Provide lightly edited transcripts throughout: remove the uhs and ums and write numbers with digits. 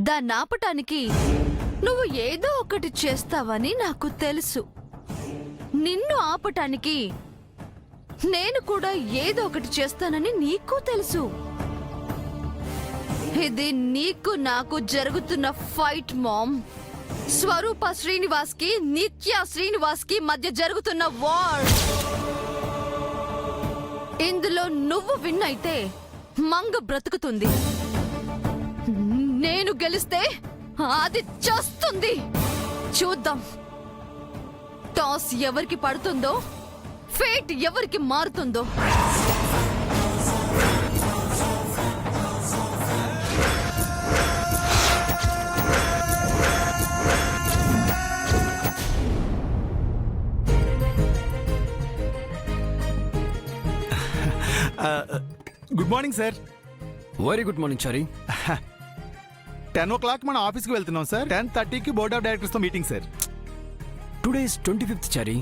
దాన్ని ఆపటానికి నువ్వు ఏదో ఒకటి చేస్తావని నాకు తెలుసు. నిన్ను ఆపటానికి నేను కూడా ఏదో ఒకటి చేస్తానని నీకు తెలుసు. ఇది నీకు నాకు జరుగుతున్న ఫైట్ మామ్. స్వరూప శ్రీనివాస్ కి, నిత్య శ్రీనివాస్ కి మధ్య జరుగుతున్న వార్. ఇందులో నువ్వు విన్ అయితే మంగ బ్రతుకుతుంది, నేను గెలిస్తే అది చేస్తుంది. చూద్దాం టాస్ ఎవరికి పడుతుందో, ఫేట్ ఎవరికి మారుతుందో. Good morning sir. Very good morning Chari. 10 o'clock మన ఆఫీస్కి వెళ్తున్నాం సార్. 10:30కి బోర్డ్ ఆఫ్ డైరెక్టర్స్తో meeting sir. Today is 25th Chari.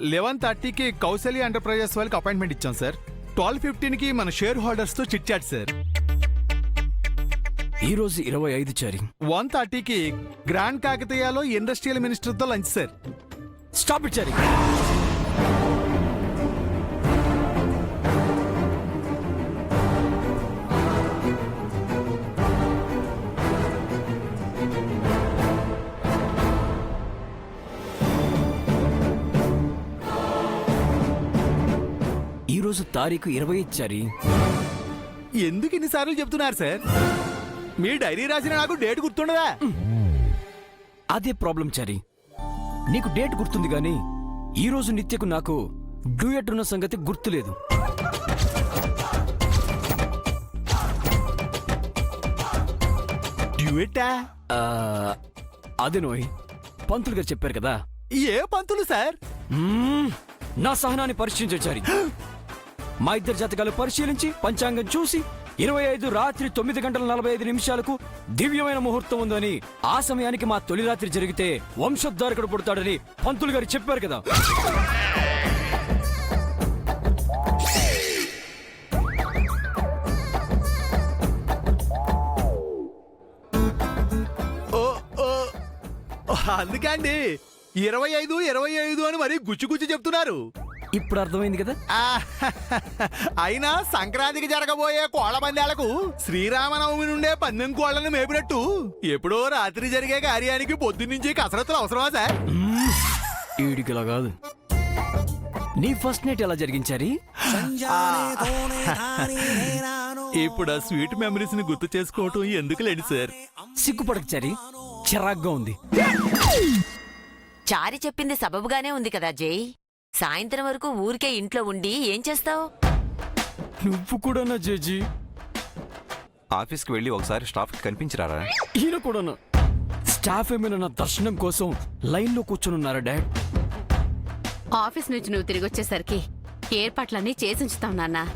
11:30కి కౌశల్య ఎంటర్ప్రైజెస్ వాళ్ళకి అపాయింట్మెంట్ ఇచ్చాం సార్. 12:15కి మన షేర్ హోల్డర్స్తో చిట్ చాట్ సార్. ఈ రోజు 25 చారి. 1:30కి గ్రాండ్ కాకతీయలో ఇండస్ట్రియల్ మినిస్టర్తో lunch sir. Stop it Chari. ఈ రోజు తారీఖు 25 చారి. ఎందుకు ఇన్నిసార్లు చెప్తున్నారు సార్? మీ డైరీ రాసిన నాకు డేట్ గుర్తుండదా? అదే ప్రాబ్లం చారి. నీకు డేట్ గుర్తుంది గాని ఈ రోజు నిత్యకు నాకు డ్యూయట్ ఉన్న సంగతి గుర్తులేదు. డ్యూయటా? అదే నోయ్, పంతులు గారు చెప్పారు కదా. ఏ పంతులు సార్? నా సహనాన్ని పరిశీలించారు. మా ఇద్దరు జాతకాలు పరిశీలించి పంచాంగం చూసి 25 రాత్రి 9:45 దివ్యమైన ముహూర్తం ఉందని, ఆ సమయానికి మా తొలి రాత్రి జరిగితే వంశోద్ధారకుడు పుడతాడని పంతులు గారు చెప్పారు కదా. అందుకండి 25 అని మరి గుచ్చి చెప్తున్నారు. ఇప్పుడు అర్థమైంది కదా. అయినా సంక్రాంతికి జరగబోయే కోళ్ల పందాలకు శ్రీరామనవమి నుండే పందెం కోళ్లను మేపినట్టు ఎప్పుడో రాత్రి జరిగే కార్యానికి పొద్దున్నుంచి కసరత్తులు అవసరమా సార్? ఈడికిలా కాదు. నీ ఫస్ట్ నైట్ ఎలా జరిగించారి? ఇప్పుడు ఆ స్వీట్ మెమరీస్ ని గుర్తు చేసుకోవటం ఎందుకు లేండి సార్? సిగ్గుపడక చారి, చిరాగ్గా ఉంది. చారి చెప్పింది సబబుగానే ఉంది కదా జై. సాయంత్రం వరకు ఊరికే ఇంట్లో ఉండి ఏం చేస్తావు? నువ్వు కూడా నా జేజీ. ఆఫీస్కి వెళ్ళి ఒకసారి స్టాఫ్కి కనిపించరారా? ఈయన కూడా స్టాఫ్ ఏమైనా నా దర్శనం కోసం లైన్లో కూర్చొనున్నారా డాడ్? ఆఫీస్ నుంచి నువ్వు తిరిగి వచ్చేసరికి ఏర్పాట్లన్నీ చేసి ఉంచుతాం నాన్న.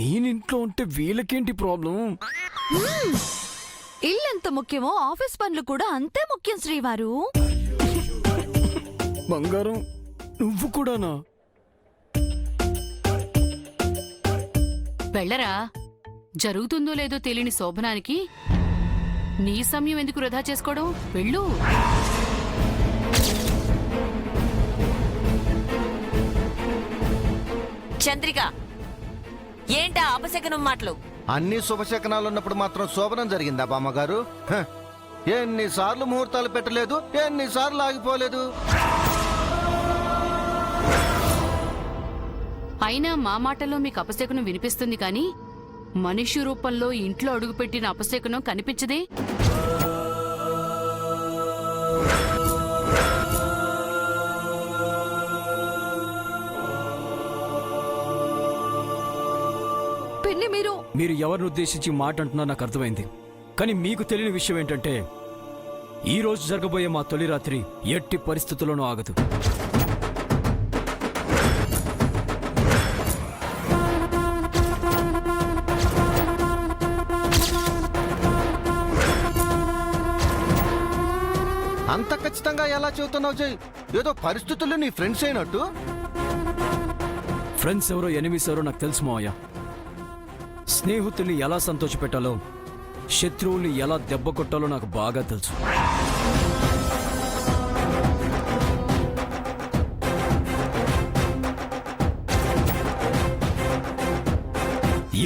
నేనింట్లో ఉంటే వీళ్ళకేంటి ప్రాబ్లం? ఇల్లెంత ముఖ్యమో ఆఫీస్ పనులు కూడా అంతే ముఖ్యం శ్రీవారు. బంగారం, నువ్వు కూడానా? వెళ్ళరా. జరుగుతుందో లేదో తెలియని శోభనానికి నీ సమయం ఎందుకు వృధా చేసుకోవడం? వెళ్ళు. చంద్రిక, ఏంటా అపశకనం మాటలు? అన్ని శుభశకనాలున్నప్పుడు మాత్రం శోభనం జరిగిందా బామ్మగారు? ఎన్నిసార్లు ముహూర్తాలు పెట్టలేదు, ఎన్నిసార్లు ఆగిపోలేదు. అయినా మా మాటల్లో మీకు అపశకునం వినిపిస్తుంది కానీ మనిషి రూపంలో ఇంట్లో అడుగుపెట్టిన అపశకునం కనిపించదే. పిన్ని, మీరు ఎవరిని ఉద్దేశించి మాట అంటున్నా నాకు అర్థమైంది. కానీ మీకు తెలియని విషయం ఏంటంటే ఈ రోజు జరగబోయే మా తొలి రాత్రి ఎట్టి పరిస్థితుల్లోనూ ఆగదు. అంత ఖచ్చితంగా ఎలా చెబుతున్నావు జై? ఏదో పరిస్థితుల్లో నీ ఫ్రెండ్స్ అయినట్టు. ఫ్రెండ్స్ ఎవరో ఎనిమిస్ ఎవరో నాకు తెలుసు మావయ్య. స్నేహితుల్ని ఎలా సంతోషపెట్టాలో శత్రువుల్ని ఎలా దెబ్బ కొట్టాలో నాకు బాగా తెలుసు.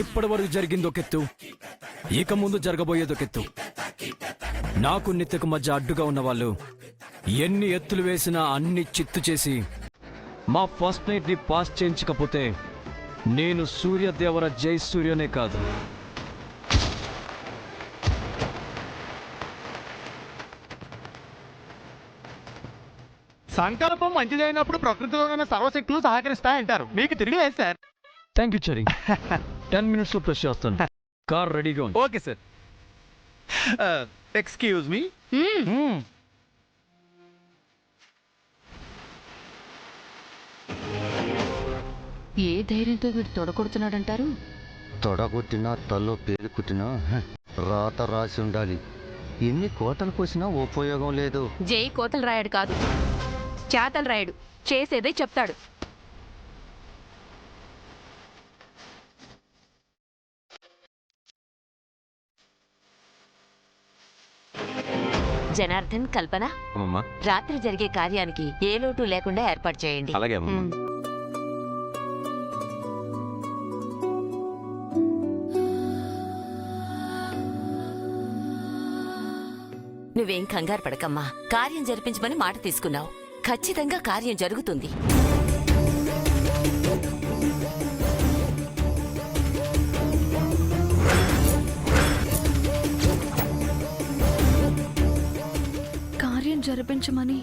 ఇప్పటి వరకు జరిగింది ఒక ఎత్తు, ఇక ముందు జరగబోయేది ఒక ఎత్తు. నాకు నిత్యకు మధ్య అడ్డుగా ఉన్న వాళ్ళు ఎన్ని ఎత్తులు వేసినా అన్ని చిత్తు చేసి మా ఫస్ట్ నైట్ ని పాస్ చేయించకపోతే నేను సూర్యదేవర జై సూర్యనే కాదు, సంకల్పం మంచిదైనప్పుడు ప్రకృతిలో ఉన్న సర్వశక్తులు సహకరిస్తాయంటారు. మీకు తిరిగి లేదు sir. Thank you Chari. 10 minutes లో ప్రెస్ చేస్తాను. కార్ రెడీగా ఉంది. Okay sir. Excuse me. ఏ ధైర్యంతో వీడు తొడగొడుతున్నాడంటారు? తొడగొట్టినా తల్లో పేరు కుట్టినా రాత రాసి ఉండాలి. ఎన్ని కోతలు కోసినా ఉపయోగం లేదు. జై కోతలు రాయడు కాదు, చేతలు రాయడు, చేసేదే చెప్తాడు. జనార్దన్, కల్పన, అమ్మమ్మా. రాత్రి జరిగే కార్యానికి ఏ లోటు లేకుండా ఏర్పాటు చేయండి. అలాగే అమ్మమ్మా. నువ్వేం కంగారు పడకమ్మా. కార్యం జరిపించమని మాట తీసుకున్నావు. ఖచ్చితంగా కార్యం జరుగుతుంది. కార్యం జరిపించమని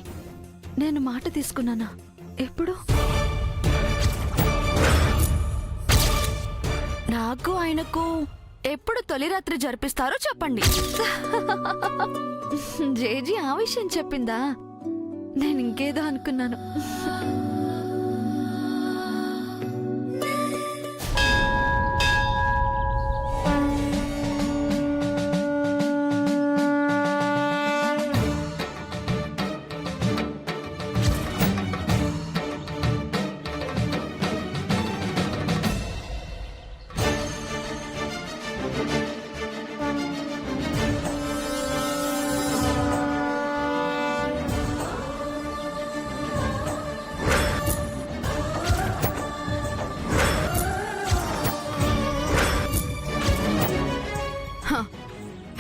నేను మాట తీసుకున్నానా? ఎప్పుడు? నాకు ఆయనకు ఎప్పుడు తొలి రాత్రి జరిపిస్తారో చెప్పండి. జేజీ ఆ విషయం చెప్పిందా? నేను ఇంకేదో అనుకున్నాను.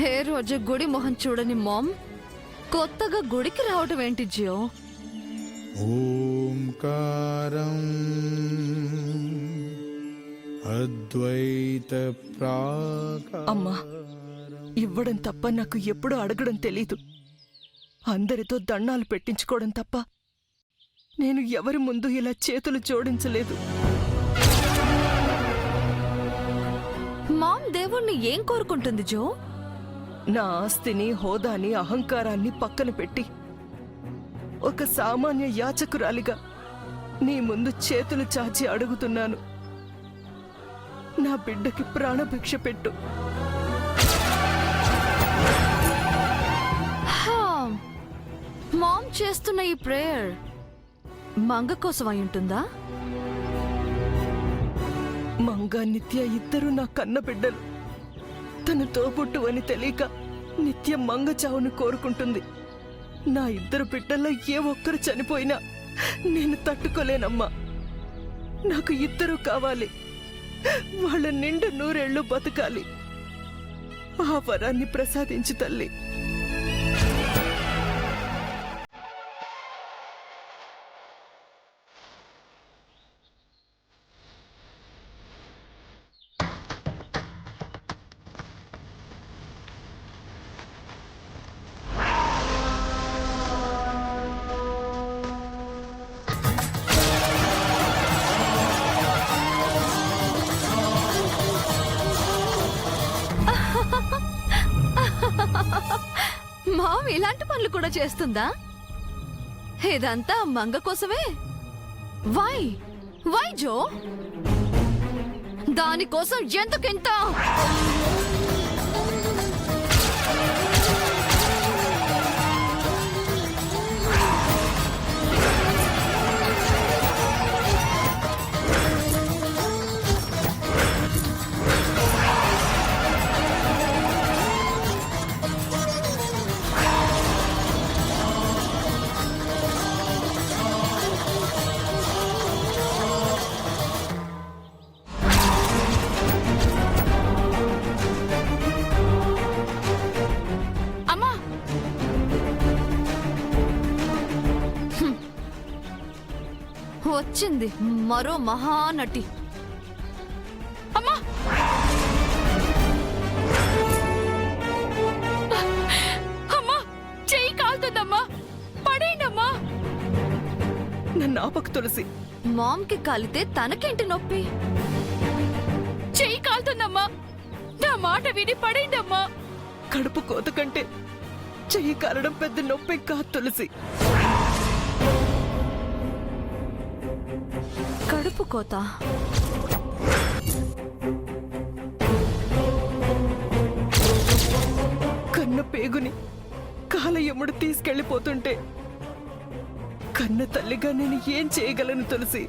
ఏ రోజు గుడి మొహం చూడని మామ్ కొత్తగా గుడికి రావటం ఏంటి జియో? ఓంకారం అద్వైత అమ్మా, ఇవ్వడం తప్ప నాకు ఎప్పుడూ అడగడం తెలీదు. అందరితో దండాలు పెట్టించుకోవడం తప్ప నేను ఎవరి ముందు ఇలా చేతులు జోడించలేదు. మామ్ దేవుణ్ణి ఏం కోరుకుంటుంది జో? నా ఆస్తిని, హోదాని, అహంకారాన్ని పక్కన పెట్టి ఒక సామాన్య యాచకురాలిగా నీ ముందు చేతులు చాచి అడుగుతున్నాను. నా బిడ్డకి ప్రాణభిక్ష పెట్టు. మామ్ చేస్తున్న ఈ ప్రేయర్ మంగ కోసం అయి ఉంటుందా? మంగా, నిత్య ఇద్దరు నా కన్న బిడ్డలు. తన తోబుట్టు అని తెలియక నిత్య మంగ చావును కోరుకుంటుంది. నా ఇద్దరు బిడ్డల్లో ఏ ఒక్కరు చనిపోయినా నేను తట్టుకోలేనమ్మా. నాకు ఇద్దరు కావాలి. వాళ్ళ నిండు 100 ఏళ్ళు బతకాలి. ఆ వరాన్ని ప్రసాదించు తల్లి. మామ్ ఇలాంటి పనులు కూడా చేస్తుందా? ఇదంతా మంగ కోసమే. వై వై జో? దానికోసం ఎందుకెంత? వచ్చింది మరో మహానటి. అమ్మా అమ్మా, చెయ్యి కాలుతుందమ్మా, పడేయండమ్మా. నన్ను ఆపకు తులసి. మామ్కి కాలితే తనకేంటి నొప్పి? చెయ్యి కాలుతుందమ్మా, నా మాట విని పడేయండమ్మా. కడుపు కోత కంటే చెయ్యి కాలడం పెద్ద నొప్పి కాదు తులసి. కడుపు కోత? కన్న పేగుని కాలయముడు తీసుకెళ్లిపోతుంటే కన్న తల్లిగా నేను ఏం చేయగలను తులసి?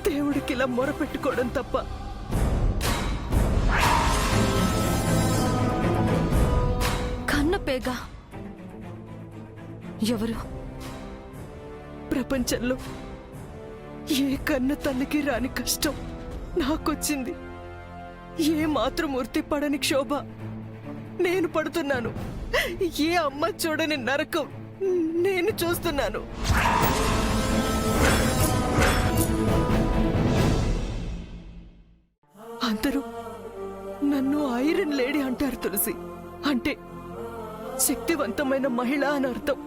దేవుడికి ఇలా మొరపెట్టుకోవడం తప్ప. కన్నపేగా? ఎవరు? ప్రపంచంలో ఏ కన్న తల్లికి రాని కష్టం నాకొచ్చింది. ఏ మాతృమూర్తి పడని క్షోభ నేను పడుతున్నాను. ఏ అమ్మ చూడని నరకం నేను చూస్తున్నాను. అందరూ నన్ను ఐరన్ లేడీ అంటారు తులసి. అంటే శక్తివంతమైన మహిళ అని అర్థం.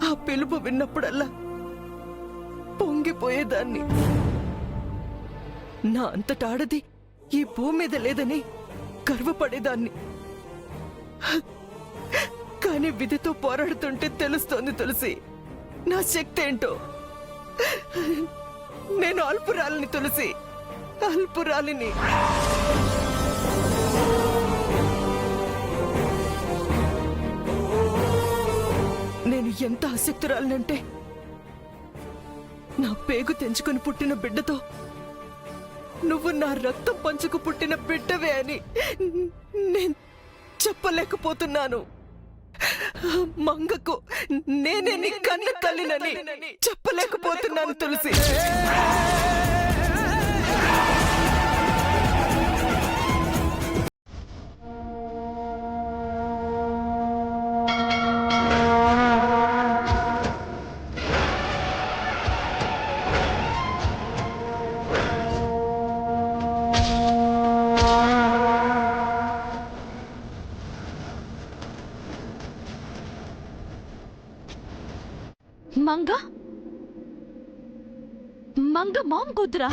ఆ పిలుపు విన్నప్పుడల్లా పొంగిపోయేదాన్ని. నా అంతటాడది ఈ భూమి మీద లేదని గర్వపడేదాన్ని. కానీ విధితో పోరాడుతుంటే తెలుస్తోంది తులసి నా శక్తి ఏంటో. నేను అల్పురాలిని తులసి, అల్పురాలిని. నేను ఎంత ఆసక్తురాలినంటే నా పేగు తెంచుకొని పుట్టిన బిడ్డతో నువ్వు నా రక్తం పంచుకు పుట్టిన బిడ్డవే అని నేను చెప్పలేకపోతున్నాను. మంగకు నేనే నీ కన్న తల్లినని చెప్పలేకపోతున్నాను తులసి. మంగ? మంగ మామ్ కూతురా?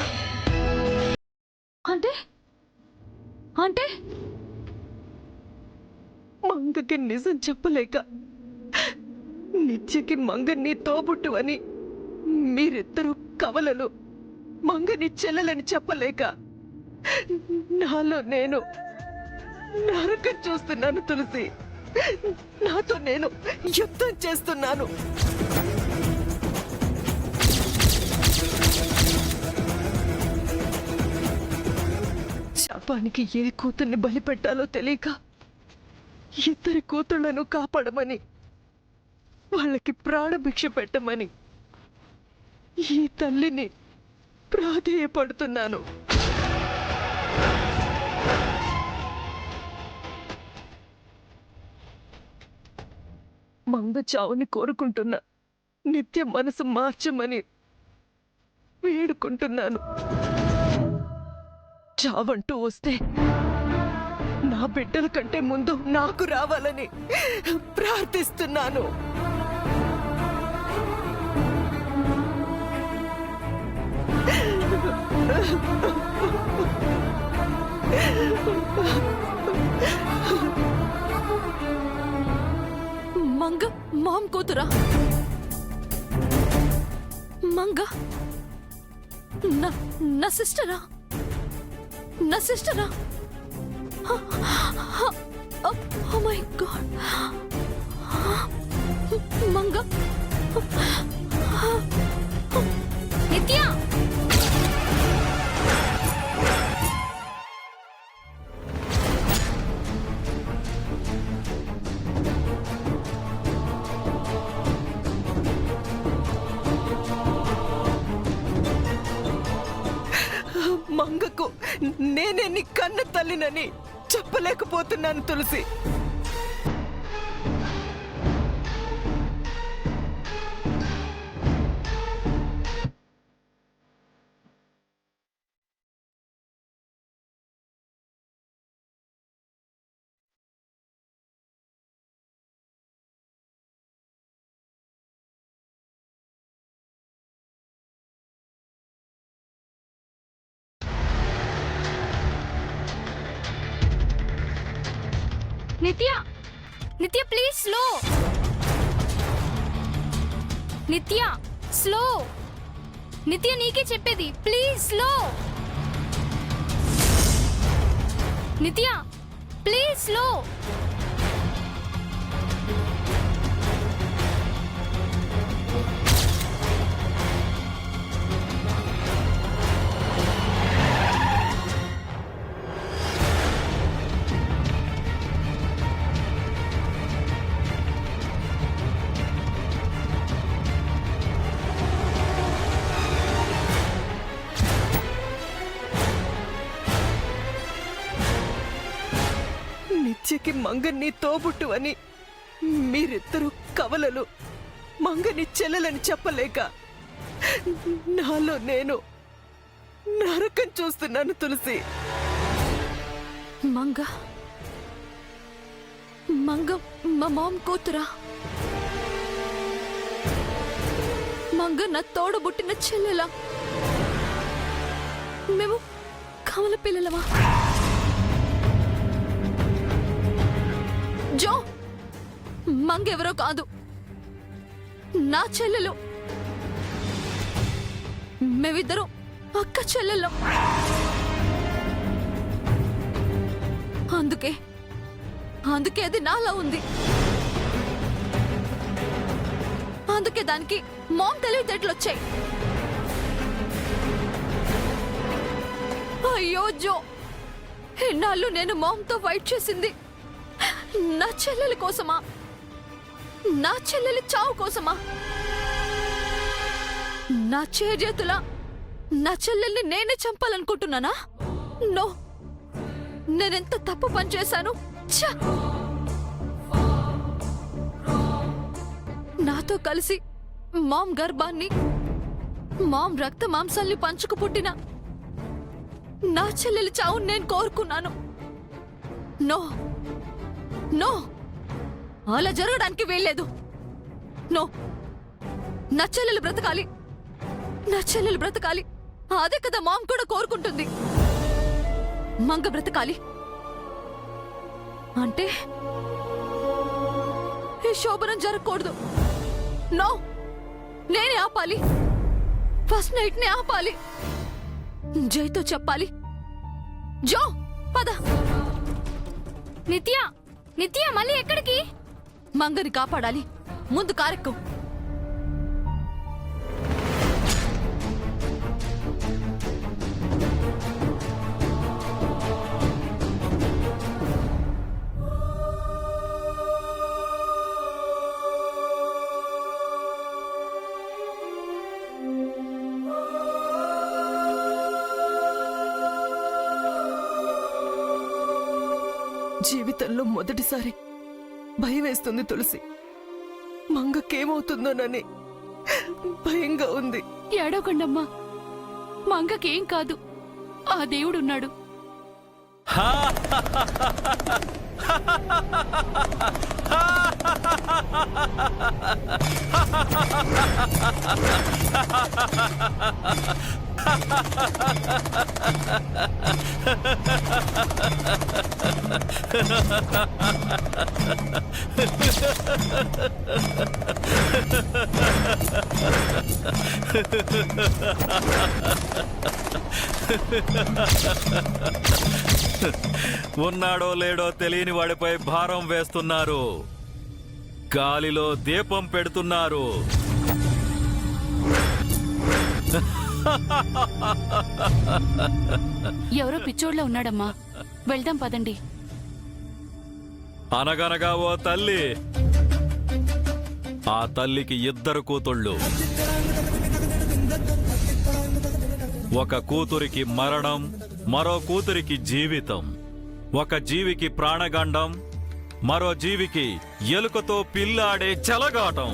అంటే అంటే మంగకి నిజం చెప్పలేక నిత్యకి మంగ నీ తోబుట్టు అని మీరిద్దరూ కవలలు మంగని చెల్లెలని చెప్పలేక నాలో నేను నరకం చూస్తున్నాను తులసి. నాతో నేను యుద్ధం చేస్తున్నాను. శాపానికి ఏ కూతుర్ని బలి పెట్టాలో తెలియక ఇద్దరి కూతుళ్లను కాపాడమని, వాళ్ళకి ప్రాణభిక్ష పెట్టమని ఈ తల్లిని ప్రాధేయపడుతున్నాను. మంగ చావుని కోరుకుంటున్నా. నిత్య మనసు మార్చమని వేడుకుంటున్నాను. చావంటూ వస్తే నా బిడ్డల కంటే ముందు నాకు రావాలని ప్రార్థిస్తున్నాను. మంగ మామ్ కూతురా? మంగ నా సిస్టరా? నా సిస్టరా? Oh my god. Manga Nitya మంగకు నేనే నీ కన్న తల్లినని చెప్పలేకపోతున్నాను తులసి. నిత్య నిత్య ప్లీజ్ స్లో. నిత్య స్లో. నిత్య నీకే చెప్పేది, ప్లీజ్ స్లో. నిత్య ప్లీజ్ స్లో. నిత్యకి మంగని తోబుట్టు అని మీరిద్దరూ కవలలు, మంగని చెల్లెలని చెప్పలేక నాలో నేను నరకం చూస్తున్నాను తులసి. మంగ మంగ మా మామ్ కూతురా? మంగ నా తోడబుట్టిన చెల్లెలా? మేము కమల పిల్లలమా? జో, మంగెవరో కాదు, నా చెల్లెలు. మేమిద్దరం అక్క చెల్లెళ్ళం. అందుకే అది నాలా ఉంది. అందుకే దానికి మామ్ తెలివితేటలు వచ్చాయి. అయ్యో జో, ఎన్నాళ్ళు నేను మామ్తో ఫైట్ చేసింది నా చెల్లెలి కోసమా? నా చెల్లెలి చావు కోసమా? నా చేతులా నా చెల్లెల్ని నేనే చంపాలనుకుంటున్నానా? నో, నేనెంత తప్పు పని చేశాను. ఛ! నాతో కలిసి మామ్ గర్భాన్ని, మామ్ రక్త మాంసాల్ని పంచుకు పుట్టిన నా చెల్లెలి చావు నేను కోరుకున్నాను. నో నో, అలా జరగడానికి వీల్లేదు. నో, నా చెల్లెలు బ్రతకాలి, నా చెల్లెలు బ్రతకాలి. అదే కదా మామ్ కూడా కోరుకుంటుంది. మంగ బ్రతకాలి అంటే ఈ శోభనం జరగకూడదు. నో, నేనే ఆపాలి. ఫస్ట్ నైట్ నే ఆపాలి. జైతో చెప్పాలి. జో, పద. నిత్య నిత్య మళ్ళీ ఎక్కడికి? మంగని కాపాడాలి. ముందు కారెక్కు. జీవితంలో మొదటిసారి భయం వేస్తుంది తులసి. మంగకేమవుతుందోనని భయంగా ఉంది. ఏడవకండమ్మా, మంగకేం కాదు, ఆ దేవుడున్నాడు. ఉన్నాడో లేడో తెలియని వాడిపై భారం వేస్తున్నారు, గాలిలో దీపం పెడుతున్నారు. ఎవరో పిచ్చోడ్లా ఉన్నాడమ్మా, వెళ్దాం పదండి. అనగనగా ఓ తల్లి, ఆ తల్లికి ఇద్దరు కూతుళ్ళు. ఒక కూతురికి మరణం, మరో కూతురికి జీవితం. ఒక జీవికి ప్రాణగండం, మరో జీవికి ఎలుకతో పిల్లాడే చెలగాటం.